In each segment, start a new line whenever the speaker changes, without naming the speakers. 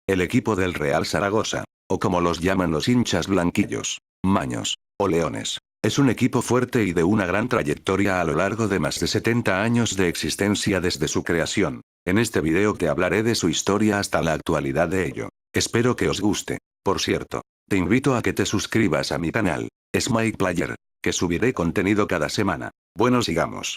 El equipo del Real Zaragoza, o como los llaman los hinchas blanquillos, maños, o leones, es un equipo fuerte y de una gran trayectoria a lo largo de más de 70 años de existencia desde su creación. En este video te hablaré de su historia hasta la actualidad de ello. Espero que os guste. Por cierto, te invito a que te suscribas a mi canal, Smite Player, que subiré contenido cada semana. Bueno, sigamos.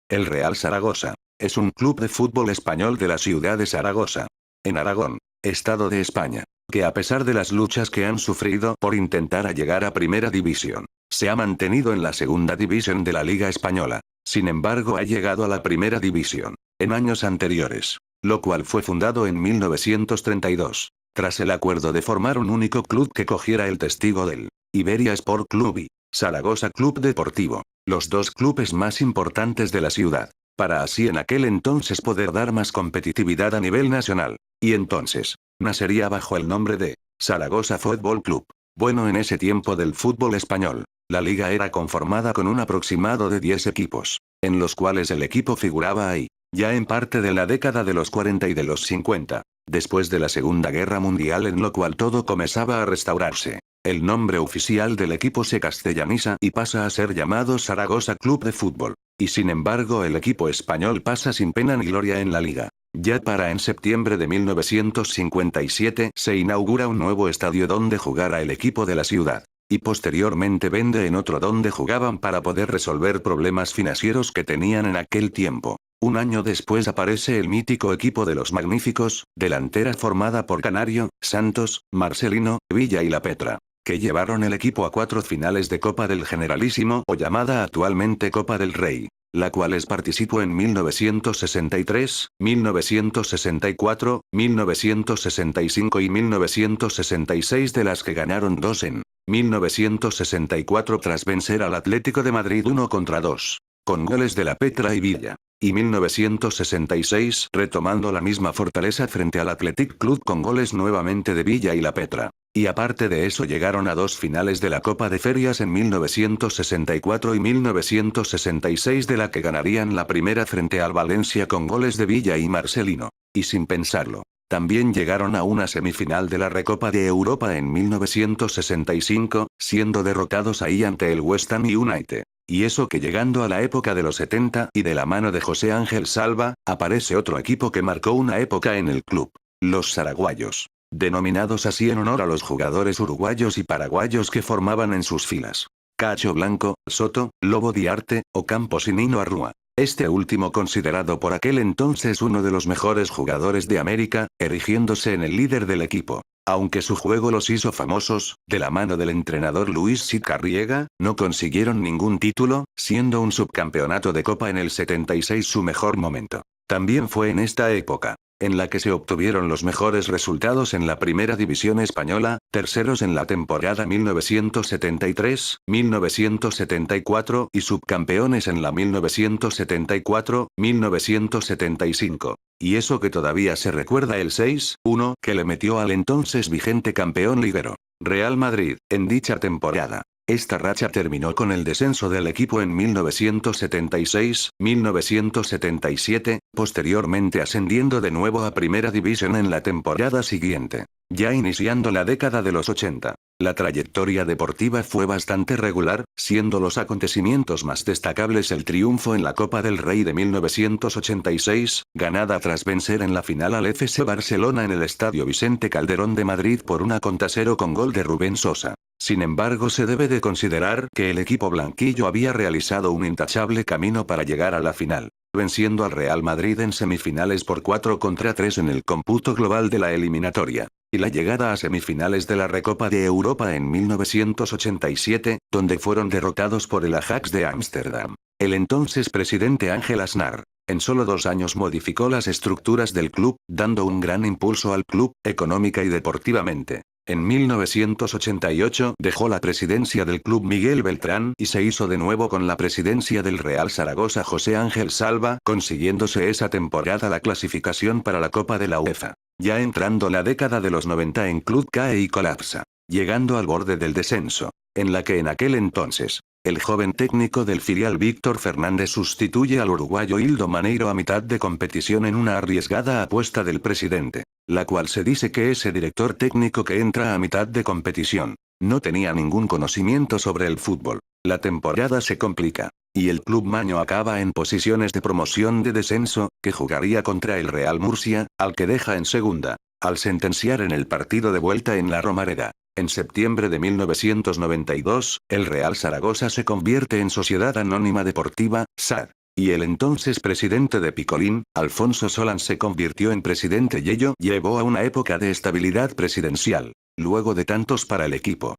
El Real Zaragoza es un club de fútbol español de la ciudad de Zaragoza, en Aragón, estado de España, que a pesar de las luchas que han sufrido por intentar llegar a Primera División, se ha mantenido en la Segunda División de la Liga Española. Sin embargo, ha llegado a la Primera División en años anteriores, lo cual fue fundado en 1932, tras el acuerdo de formar un único club que cogiera el testigo del Iberia Sport Club y Zaragoza Club Deportivo, los dos clubes más importantes de la ciudad, para así en aquel entonces poder dar más competitividad a nivel nacional. Y entonces, nacería bajo el nombre de Zaragoza Fútbol Club. Bueno, en ese tiempo del fútbol español, la liga era conformada con un aproximado de 10 equipos, en los cuales el equipo figuraba ahí, ya en parte de la década de los 40 y de los 50, después de la Segunda Guerra Mundial, en lo cual todo comenzaba a restaurarse. El nombre oficial del equipo se castellaniza y pasa a ser llamado Zaragoza Club de Fútbol. Y sin embargo el equipo español pasa sin pena ni gloria en la liga. Ya para en septiembre de 1957 se inaugura un nuevo estadio donde jugara el equipo de la ciudad. Y posteriormente vende en otro donde jugaban para poder resolver problemas financieros que tenían en aquel tiempo. Un año después aparece el mítico equipo de los Magníficos, delantera formada por Canario, Santos, Marcelino, Villa y La Petra, que llevaron el equipo a 4 finales de Copa del Generalísimo, o llamada actualmente Copa del Rey, la cuales participó en 1963, 1964, 1965 y 1966, de las que ganaron 2 en 1964 tras vencer al Atlético de Madrid 1-2, con goles de La Petra y Villa. Y 1966 retomando la misma fortaleza frente al Athletic Club con goles nuevamente de Villa y La Petra. Y aparte de eso llegaron a 2 finales de la Copa de Ferias en 1964 y 1966, de la que ganarían la primera frente al Valencia con goles de Villa y Marcelino. Y sin pensarlo, también llegaron a una semifinal de la Recopa de Europa en 1965, siendo derrotados ahí ante el West Ham United. Y eso que llegando a la época de los 70 y de la mano de José Ángel Salva, aparece otro equipo que marcó una época en el club, los Zaraguayos, denominados así en honor a los jugadores uruguayos y paraguayos que formaban en sus filas: Cacho Blanco, Soto, Lobo Diarte, Ocampos y Nino Arrua. Este último considerado por aquel entonces uno de los mejores jugadores de América, erigiéndose en el líder del equipo. Aunque su juego los hizo famosos, de la mano del entrenador Luis Cid Carriega, no consiguieron ningún título, siendo un subcampeonato de Copa en el 76 su mejor momento. También fue en esta época en la que se obtuvieron los mejores resultados en la Primera División Española, terceros en la temporada 1973-1974 y subcampeones en la 1974-1975. Y eso que todavía se recuerda el 6-1 que le metió al entonces vigente campeón liguero, Real Madrid, en dicha temporada. Esta racha terminó con el descenso del equipo en 1976-1977, posteriormente ascendiendo de nuevo a Primera División en la temporada siguiente. Ya iniciando la década de los 80, la trayectoria deportiva fue bastante regular, siendo los acontecimientos más destacables el triunfo en la Copa del Rey de 1986, ganada tras vencer en la final al FC Barcelona en el Estadio Vicente Calderón de Madrid por 1-0 con gol de Rubén Sosa. Sin embargo, se debe de considerar que el equipo blanquillo había realizado un intachable camino para llegar a la final, venciendo al Real Madrid en semifinales por 4-3 en el cómputo global de la eliminatoria, y la llegada a semifinales de la Recopa de Europa en 1987, donde fueron derrotados por el Ajax de Ámsterdam. El entonces presidente Ángel Aznar, en solo 2 años modificó las estructuras del club, dando un gran impulso al club, económica y deportivamente. En 1988 dejó la presidencia del club Miguel Beltrán y se hizo de nuevo con la presidencia del Real Zaragoza José Ángel Salva, consiguiéndose esa temporada la clasificación para la Copa de la UEFA. Ya entrando la década de los 90 el club cae y colapsa, llegando al borde del descenso, en la que en aquel entonces, el joven técnico del filial Víctor Fernández sustituye al uruguayo Hildo Maneiro a mitad de competición en una arriesgada apuesta del presidente. la cual se dice que ese director técnico que entra a mitad de competición no tenía ningún conocimiento sobre el fútbol. La temporada se complica, y el club maño acaba en posiciones de promoción de descenso, que jugaría contra el Real Murcia, al que deja en segunda, al sentenciar en el partido de vuelta en la Romareda. En septiembre de 1992, el Real Zaragoza se convierte en Sociedad Anónima Deportiva, SAD. Y el entonces presidente de Picolín, Alfonso Solans, se convirtió en presidente y ello llevó a una época de estabilidad presidencial. Luego de tantos para el equipo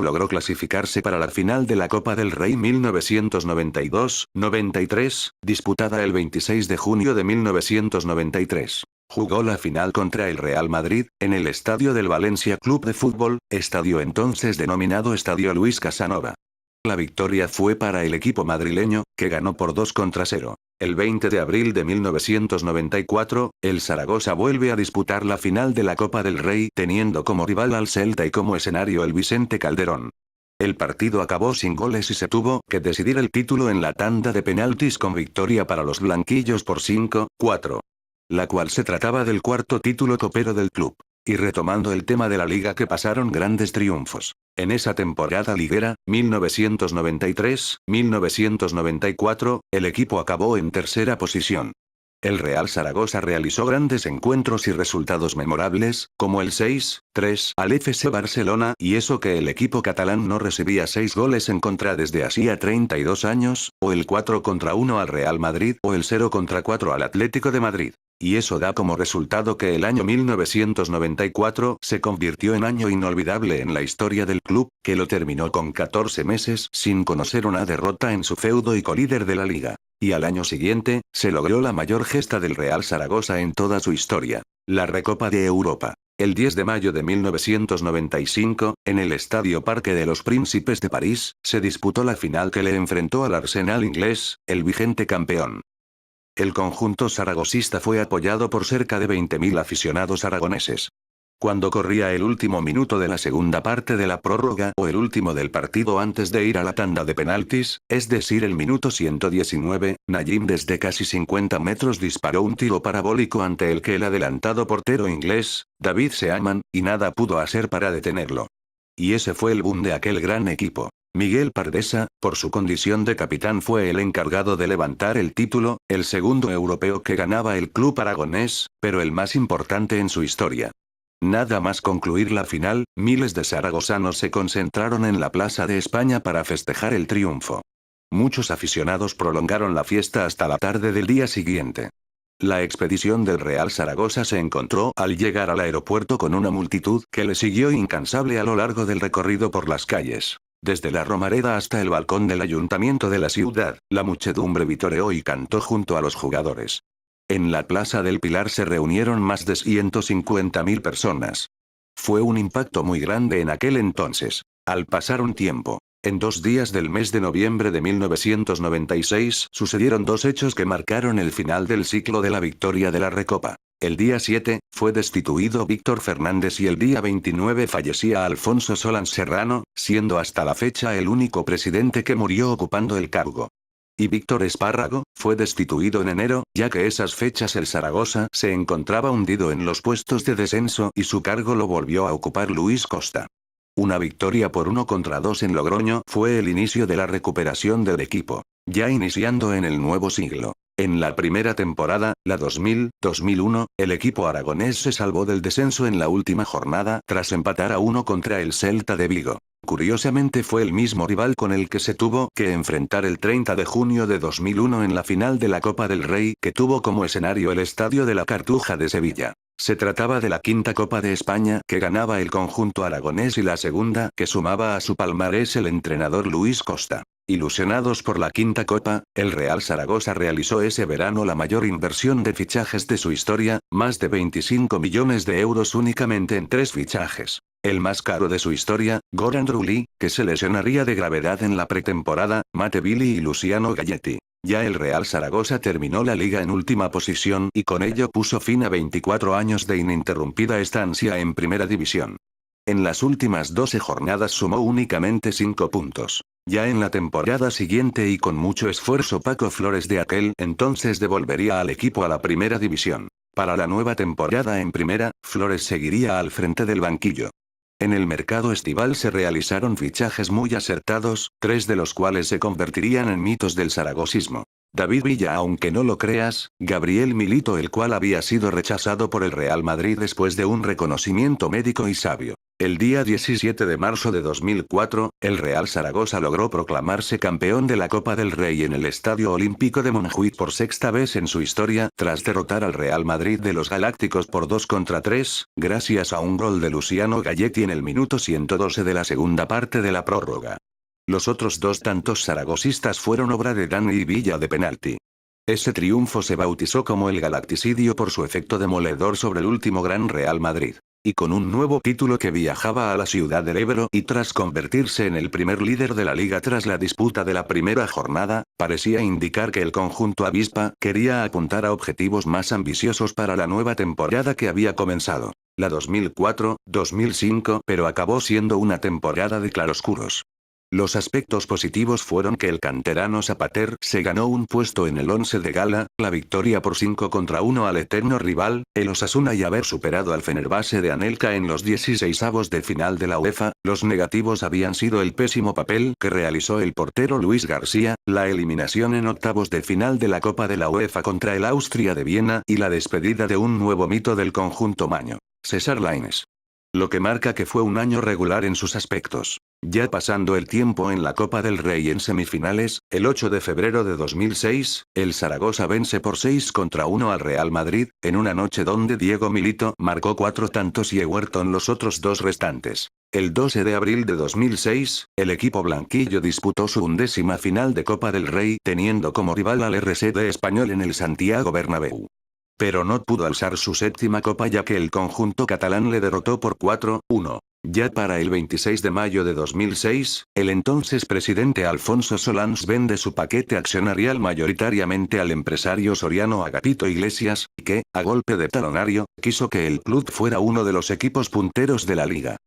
logró clasificarse para la final de la Copa del Rey 1992-93, disputada el 26 de junio de 1993. Jugó la final contra el Real Madrid, en el estadio del Valencia Club de Fútbol, estadio entonces denominado Estadio Luis Casanova. La victoria fue para el equipo madrileño, que ganó por 2-0. El 20 de abril de 1994, el Zaragoza vuelve a disputar la final de la Copa del Rey, teniendo como rival al Celta y como escenario el Vicente Calderón. El partido acabó sin goles y se tuvo que decidir el título en la tanda de penaltis con victoria para los blanquillos por 5-4. La cual se trataba del cuarto título copero del club. Y retomando el tema de la liga, que pasaron grandes triunfos. En esa temporada liguera, 1993-1994, el equipo acabó en tercera posición. El Real Zaragoza realizó grandes encuentros y resultados memorables, como el 6-3 al FC Barcelona, y eso que el equipo catalán no recibía 6 goles en contra desde hacía 32 años, o el 4-1 al Real Madrid, o el 0-4 al Atlético de Madrid. Y eso da como resultado que el año 1994 se convirtió en año inolvidable en la historia del club, que lo terminó con 14 meses sin conocer una derrota en su feudo y colíder de la liga. Y al año siguiente, se logró la mayor gesta del Real Zaragoza en toda su historia, la Recopa de Europa. El 10 de mayo de 1995, en el Estadio Parque de los Príncipes de París, se disputó la final que le enfrentó al Arsenal inglés, el vigente campeón. El conjunto zaragocista fue apoyado por cerca de 20.000 aficionados aragoneses. Cuando corría el último minuto de la segunda parte de la prórroga o el último del partido antes de ir a la tanda de penaltis, es decir el minuto 119, Najim desde casi 50 metros disparó un tiro parabólico ante el que el adelantado portero inglés, David Seaman, y nada pudo hacer para detenerlo. Y ese fue el boom de aquel gran equipo. Miguel Pardesa, por su condición de capitán, fue el encargado de levantar el título, el segundo europeo que ganaba el club aragonés, pero el más importante en su historia. Nada más concluir la final, miles de zaragozanos se concentraron en la Plaza de España para festejar el triunfo. Muchos aficionados prolongaron la fiesta hasta la tarde del día siguiente. La expedición del Real Zaragoza se encontró al llegar al aeropuerto con una multitud que le siguió incansable a lo largo del recorrido por las calles. Desde la Romareda hasta el balcón del ayuntamiento de la ciudad, la muchedumbre vitoreó y cantó junto a los jugadores. En la Plaza del Pilar se reunieron más de 150.000 personas. Fue un impacto muy grande en aquel entonces. Al pasar un tiempo, en 2 días del mes de noviembre de 1996, sucedieron 2 hechos que marcaron el final del ciclo de la victoria de la Recopa. El día 7, fue destituido Víctor Fernández y el día 29 fallecía Alfonso Solans Serrano, siendo hasta la fecha el único presidente que murió ocupando el cargo. Y Víctor Espárrago, fue destituido en enero, ya que esas fechas el Zaragoza se encontraba hundido en los puestos de descenso y su cargo lo volvió a ocupar Luis Costa. Una victoria por 1-2 en Logroño fue el inicio de la recuperación del equipo, ya iniciando en el nuevo siglo. En la primera temporada, la 2000-2001, el equipo aragonés se salvó del descenso en la última jornada tras empatar a 1 contra el Celta de Vigo. Curiosamente fue el mismo rival con el que se tuvo que enfrentar el 30 de junio de 2001 en la final de la Copa del Rey, que tuvo como escenario el Estadio de la Cartuja de Sevilla. Se trataba de la 5ª Copa de España que ganaba el conjunto aragonés y la segunda que sumaba a su palmarés el entrenador Luis Costa. Ilusionados por la 5ª Copa, el Real Zaragoza realizó ese verano la mayor inversión de fichajes de su historia, más de 25 millones de euros únicamente en 3 fichajes. El más caro de su historia, Goran Drulli, que se lesionaría de gravedad en la pretemporada, Mate Billy y Luciano Galletti. Ya el Real Zaragoza terminó la liga en última posición y con ello puso fin a 24 años de ininterrumpida estancia en primera división. En las últimas 12 jornadas sumó únicamente 5 puntos. Ya en la temporada siguiente y con mucho esfuerzo Paco Flores de aquel entonces devolvería al equipo a la primera división. Para la nueva temporada en primera, Flores seguiría al frente del banquillo. En el mercado estival se realizaron fichajes muy acertados, 3 de los cuales se convertirían en mitos del zaragozismo. David Villa, aunque no lo creas, Gabriel Milito, el cual había sido rechazado por el Real Madrid después de un reconocimiento médico y sabio. El día 17 de marzo de 2004, el Real Zaragoza logró proclamarse campeón de la Copa del Rey en el Estadio Olímpico de Montjuic por sexta vez en su historia, tras derrotar al Real Madrid de los Galácticos por 2-3, gracias a un gol de Luciano Galletti en el minuto 112 de la segunda parte de la prórroga. Los otros 2 tantos zaragozistas fueron obra de Dani Villa de penalti. Ese triunfo se bautizó como el Galacticidio por su efecto demoledor sobre el último gran Real Madrid. Y con un nuevo título que viajaba a la ciudad del Ebro y tras convertirse en el primer líder de la liga tras la disputa de la primera jornada, parecía indicar que el conjunto avispa quería apuntar a objetivos más ambiciosos para la nueva temporada que había comenzado. La 2004-2005, pero acabó siendo una temporada de claroscuros. Los aspectos positivos fueron que el canterano Zapater se ganó un puesto en el 11 de gala, la victoria por 5-1 al eterno rival, el Osasuna, y haber superado al Fenerbahce de Anelka en los 16avos de final de la UEFA. Los negativos habían sido el pésimo papel que realizó el portero Luis García, la eliminación en octavos de final de la Copa de la UEFA contra el Austria de Viena y la despedida de un nuevo mito del conjunto maño, César Lainez. Lo que marca que fue un año regular en sus aspectos. Ya pasando el tiempo en la Copa del Rey en semifinales, el 8 de febrero de 2006, el Zaragoza vence por 6-1 al Real Madrid, en una noche donde Diego Milito marcó 4 tantos y Ewerton los otros 2 restantes. El 12 de abril de 2006, el equipo blanquillo disputó su 11ª final de Copa del Rey, teniendo como rival al RCD Español en el Santiago Bernabéu. Pero no pudo alzar su 7ª copa ya que el conjunto catalán le derrotó por 4-1. Ya para el 26 de mayo de 2006, el entonces presidente Alfonso Solans vende su paquete accionarial mayoritariamente al empresario soriano Agapito Iglesias, que, a golpe de talonario, quiso que el club fuera uno de los equipos punteros de la liga.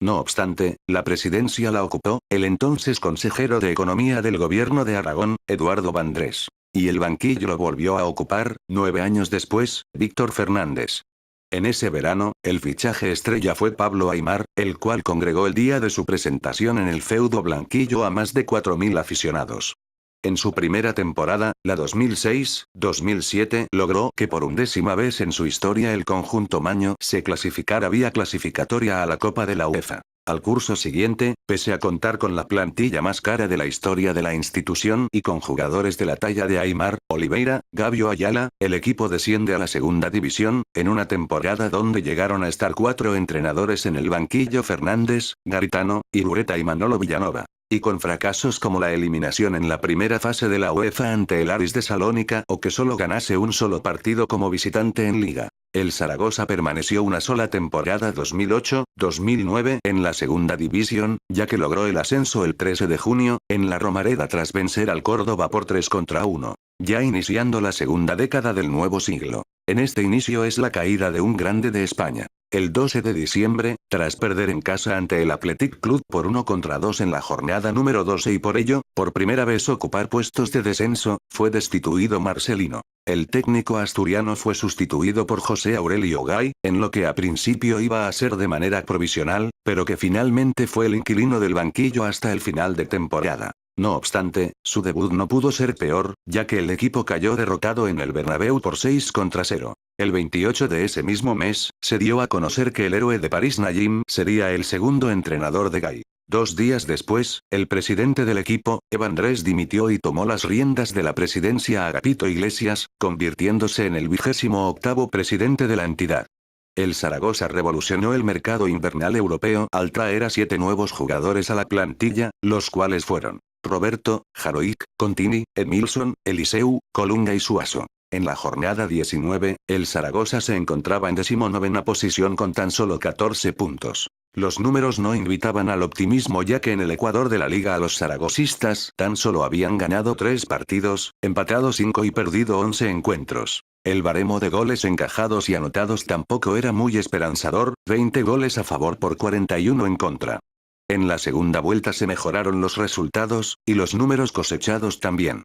No obstante, la presidencia la ocupó el entonces consejero de Economía del Gobierno de Aragón, Eduardo Vandrés. Y el banquillo lo volvió a ocupar, 9 años después, Víctor Fernández. En ese verano, el fichaje estrella fue Pablo Aimar, el cual congregó el día de su presentación en el feudo blanquillo a más de 4.000 aficionados. En su primera temporada, la 2006-2007, logró que por 11ª vez en su historia el conjunto maño se clasificara vía clasificatoria a la Copa de la UEFA. Al curso siguiente, pese a contar con la plantilla más cara de la historia de la institución y con jugadores de la talla de Aimar, Oliveira, Gabio Ayala, el equipo desciende a la segunda división, en una temporada donde llegaron a estar 4 entrenadores en el banquillo: Fernández, Garitano, Irureta y Manolo Villanova. Y con fracasos como la eliminación en la primera fase de la UEFA ante el Aris de Salónica o que solo ganase un solo partido como visitante en Liga. El Zaragoza permaneció una sola temporada 2008-2009 en la segunda división, ya que logró el ascenso el 13 de junio, en la Romareda tras vencer al Córdoba por 3-1. Ya iniciando la segunda década del nuevo siglo. En este inicio es la caída de un grande de España. El 12 de diciembre, tras perder en casa ante el Athletic Club por 1-2 en la jornada número 12 y por ello, por primera vez ocupar puestos de descenso, fue destituido Marcelino. El técnico asturiano fue sustituido por José Aurelio Gay, en lo que a principio iba a ser de manera provisional, pero que finalmente fue el inquilino del banquillo hasta el final de temporada. No obstante, su debut no pudo ser peor, ya que el equipo cayó derrotado en el Bernabéu por 6-0. El 28 de ese mismo mes, se dio a conocer que el héroe de París Najim sería el segundo entrenador de Gay. 2 días después, el presidente del equipo, Vandrés, dimitió y tomó las riendas de la presidencia Agapito Iglesias, convirtiéndose en el 28º presidente de la entidad. El Zaragoza revolucionó el mercado invernal europeo al traer a 7 nuevos jugadores a la plantilla, los cuales fueron Roberto, Jaroic, Contini, Emilson, Eliseu, Colunga y Suaso. En la jornada 19, el Zaragoza se encontraba en 19ª posición con tan solo 14 puntos. Los números no invitaban al optimismo ya que en el Ecuador de la liga a los zaragozistas tan solo habían ganado 3 partidos, empatado 5 y perdido 11 encuentros. El baremo de goles encajados y anotados tampoco era muy esperanzador, 20 goles a favor por 41 en contra. En la segunda vuelta se mejoraron los resultados, y los números cosechados también.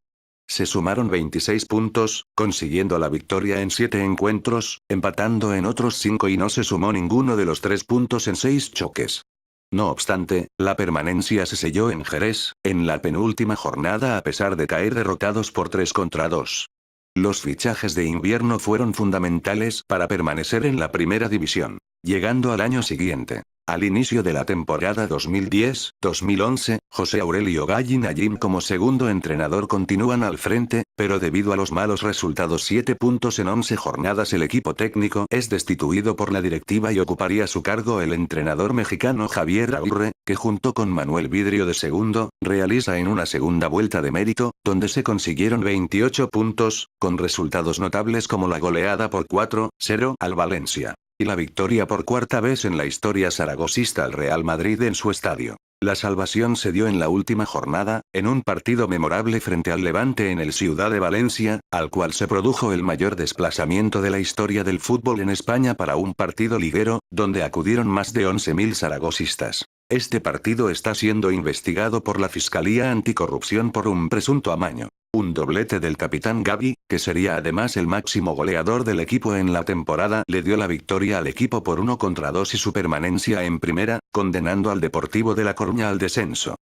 Se sumaron 26 puntos, consiguiendo la victoria en 7 encuentros, empatando en otros 5 y no se sumó ninguno de los 3 puntos en 6 choques. No obstante, la permanencia se selló en Jerez, en la penúltima jornada a pesar de caer derrotados por 3-2. Los fichajes de invierno fueron fundamentales para permanecer en la primera división. Llegando al año siguiente. Al inicio de la temporada 2010-2011, José Aurelio Gallinallín como segundo entrenador continúan al frente, pero debido a los malos resultados 7 puntos en 11 jornadas el equipo técnico es destituido por la directiva y ocuparía su cargo el entrenador mexicano Javier Aguirre, que junto con Manuel Vidrio de segundo, realiza en una segunda vuelta de mérito, donde se consiguieron 28 puntos, con resultados notables como la goleada por 4-0 al Valencia. Y la victoria por cuarta vez en la historia zaragocista al Real Madrid en su estadio. La salvación se dio en la última jornada, en un partido memorable frente al Levante en el Ciudad de Valencia, al cual se produjo el mayor desplazamiento de la historia del fútbol en España para un partido liguero, donde acudieron más de 11.000 zaragocistas. Este partido está siendo investigado por la Fiscalía Anticorrupción por un presunto amaño. Un doblete del capitán Gavi, que sería además el máximo goleador del equipo en la temporada, le dio la victoria al equipo por 1-2 y su permanencia en primera, condenando al Deportivo de La Coruña al descenso.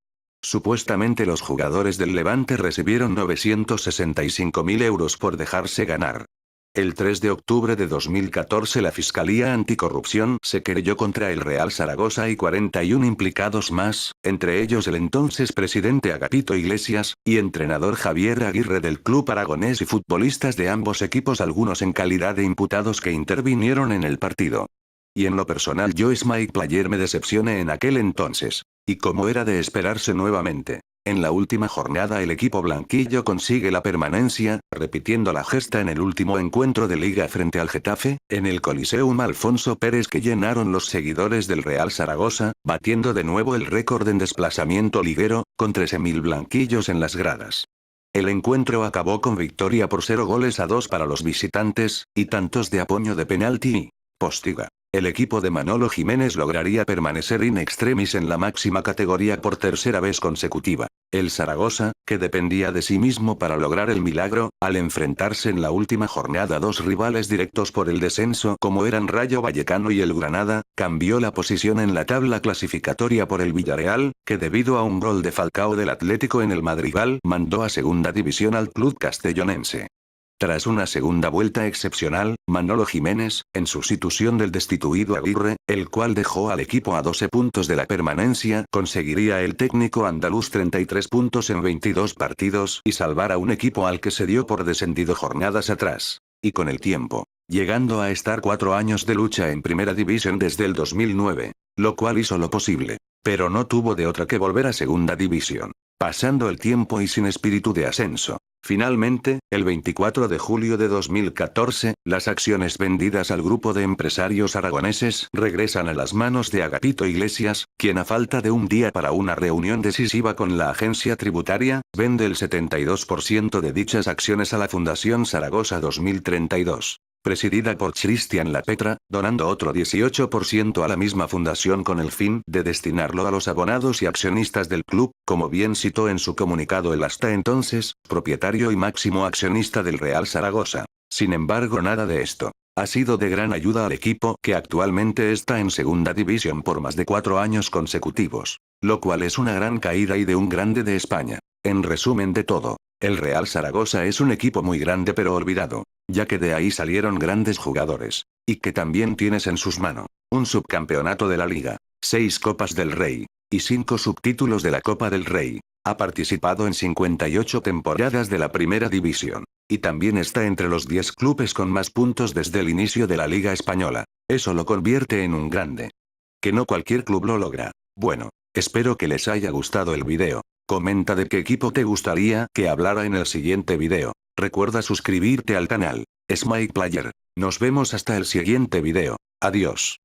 Supuestamente los jugadores del Levante recibieron 965.000 euros por dejarse ganar. El 3 de octubre de 2014 la Fiscalía Anticorrupción se querelló contra el Real Zaragoza y 41 implicados más, entre ellos el entonces presidente Agapito Iglesias, y entrenador Javier Aguirre del club aragonés y futbolistas de ambos equipos algunos en calidad de imputados que intervinieron en el partido. Y en lo personal yo Mike Player me decepcioné en aquel entonces. Y como era de esperarse nuevamente. En la última jornada el equipo blanquillo consigue la permanencia, repitiendo la gesta en el último encuentro de liga frente al Getafe, en el Coliseum Alfonso Pérez que llenaron los seguidores del Real Zaragoza, batiendo de nuevo el récord en desplazamiento liguero, con 13.000 blanquillos en las gradas. El encuentro acabó con victoria por 0-2 para los visitantes, y tantos de apoyo de penalti y postiga. El equipo de Manolo Jiménez lograría permanecer in extremis en la máxima categoría por tercera vez consecutiva. El Zaragoza, que dependía de sí mismo para lograr el milagro, al enfrentarse en la última jornada dos rivales directos por el descenso como eran Rayo Vallecano y el Granada, cambió la posición en la tabla clasificatoria por el Villarreal, que debido a un gol de Falcao del Atlético en el Madrigal mandó a segunda división al club castellonense. Tras una segunda vuelta excepcional, Manolo Jiménez, en sustitución del destituido Aguirre, el cual dejó al equipo a 12 puntos de la permanencia, conseguiría el técnico andaluz 33 puntos en 22 partidos y salvar a un equipo al que se dio por descendido jornadas atrás. Y con el tiempo, llegando a estar 4 años de lucha en primera división desde el 2009, lo cual hizo lo posible, pero no tuvo de otra que volver a segunda división. Pasando el tiempo y sin espíritu de ascenso. Finalmente, el 24 de julio de 2014, las acciones vendidas al grupo de empresarios aragoneses regresan a las manos de Agapito Iglesias, quien a falta de un día para una reunión decisiva con la agencia tributaria, vende el 72% de dichas acciones a la Fundación Zaragoza 2032. Presidida por Cristian Lapetra, donando otro 18% a la misma fundación con el fin de destinarlo a los abonados y accionistas del club, como bien citó en su comunicado el hasta entonces, propietario y máximo accionista del Real Zaragoza. Sin embargo, nada de esto ha sido de gran ayuda al equipo que actualmente está en segunda división por más de 4 años consecutivos, lo cual es una gran caída y de un grande de España. En resumen de todo, el Real Zaragoza es un equipo muy grande pero olvidado, ya que de ahí salieron grandes jugadores, y que también tienes en sus manos un subcampeonato de la Liga, 6 Copas del Rey, y 5 subtítulos de la Copa del Rey. Ha participado en 58 temporadas de la Primera División, y también está entre los 10 clubes con más puntos desde el inicio de la Liga Española. Eso lo convierte en un grande. Que no cualquier club lo logra. Bueno, espero que les haya gustado el video. Comenta de qué equipo te gustaría que hablara en el siguiente video. Recuerda suscribirte al canal. Mike Player. Nos vemos hasta el siguiente video. Adiós.